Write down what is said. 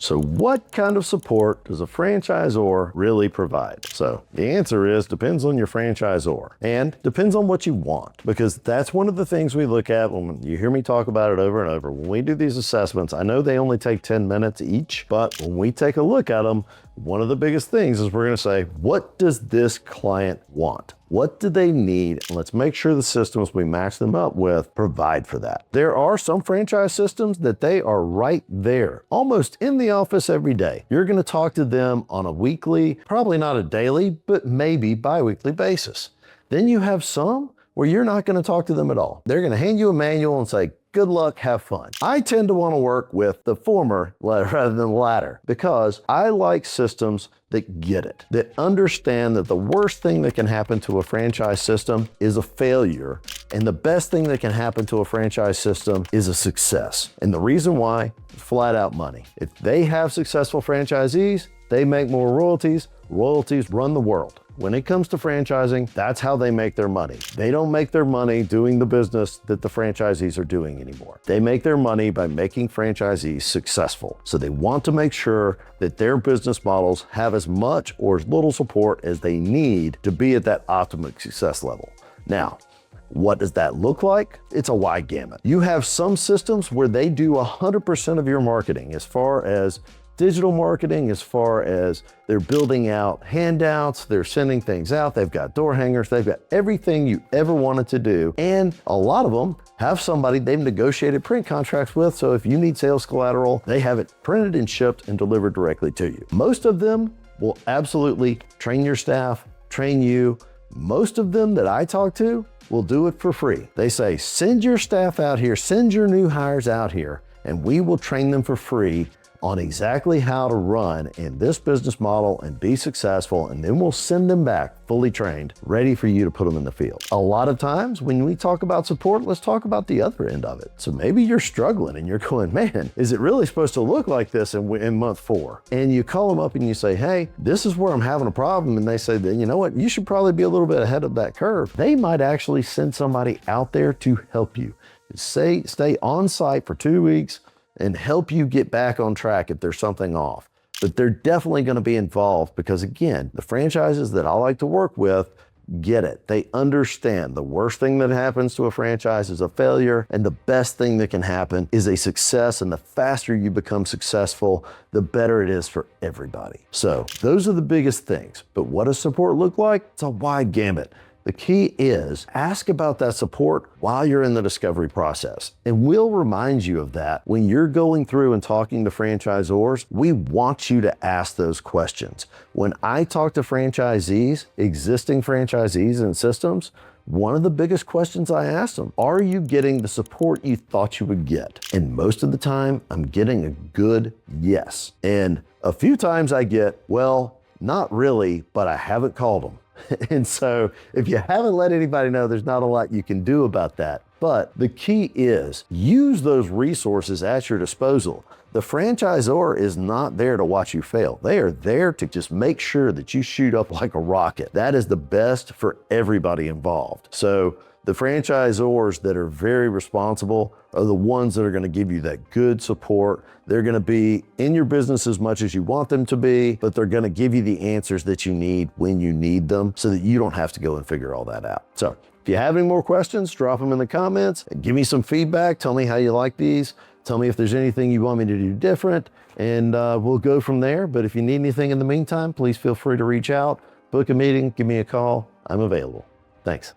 So what kind of support does a franchisor really provide? So the answer is depends on your franchisor and depends on what you want, because that's one of the things we look at when you hear me talk about it over and over. When we do these assessments, I know they only take 10 minutes each, but when we take a look at them, one of the biggest things is we're going to say, what does this client want? What do they need? And let's make sure the systems we match them up with provide for that. There are some franchise systems that they are right there, almost in the office every day. You're going to talk to them on a weekly, probably not a daily, but maybe bi-weekly basis. Then you have some where you're not going to talk to them at all. They're going to hand you a manual and say, good luck, have fun. I tend to want to work with the former rather than the latter because I like systems that get it, that understand that the worst thing that can happen to a franchise system is a failure, and the best thing that can happen to a franchise system is a success. And the reason why is flat out money. If they have successful franchisees, they make more royalties. Royalties run the world. When it comes to franchising, that's how they make their money. They don't make their money doing the business that the franchisees are doing anymore. They make their money by making franchisees successful. So they want to make sure that their business models have as much or as little support as they need to be at that optimum success level. Now, what does that look like? It's a wide gamut. You have some systems where they do 100% of your marketing as far as digital marketing, as far as they're building out handouts, they're sending things out, they've got door hangers, they've got everything you ever wanted to do. And a lot of them have somebody they've negotiated print contracts with, so if you need sales collateral, they have it printed and shipped and delivered directly to you. Most of them will absolutely train your staff, train you. Most of them that I talk to will do it for free. They say, send your staff out here, send your new hires out here, and we will train them for free on exactly how to run in this business model and be successful, and then we'll send them back fully trained, ready for you to put them in the field. A lot of times when we talk about support, let's talk about the other end of it. So maybe you're struggling and you're going, man, is it really supposed to look like this in month 4? And you call them up and you say, hey, this is where I'm having a problem. And they say, you know what, you should probably be a little bit ahead of that curve. They might actually send somebody out there to help you. Stay on site for 2 weeks and help you get back on track if there's something off. But they're definitely going to be involved because, again, the franchises that I like to work with get it. They understand the worst thing that happens to a franchise is a failure, and the best thing that can happen is a success. And the faster you become successful, the better it is for everybody. So those are the biggest things. But what does support look like? It's a wide gamut. The key is ask about that support while you're in the discovery process. And we'll remind you of that when you're going through and talking to franchisors. We want you to ask those questions. When I talk to franchisees, existing franchisees and systems, one of the biggest questions I ask them, are you getting the support you thought you would get? And most of the time, I'm getting a good yes. And a few times I get, well, not really, but I haven't called them. And so if you haven't let anybody know, there's not a lot you can do about that. But the key is use those resources at your disposal. The franchisor is not there to watch you fail. They are there to just make sure that you shoot up like a rocket. That is the best for everybody involved. So the franchisors that are very responsible are the ones that are going to give you that good support. They're going to be in your business as much as you want them to be, but they're going to give you the answers that you need when you need them so that you don't have to go and figure all that out. So if you have any more questions, drop them in the comments. Give me some feedback. Tell me how you like these. Tell me if there's anything you want me to do different, and we'll go from there. But if you need anything in the meantime, please feel free to reach out, book a meeting, give me a call. I'm available. Thanks.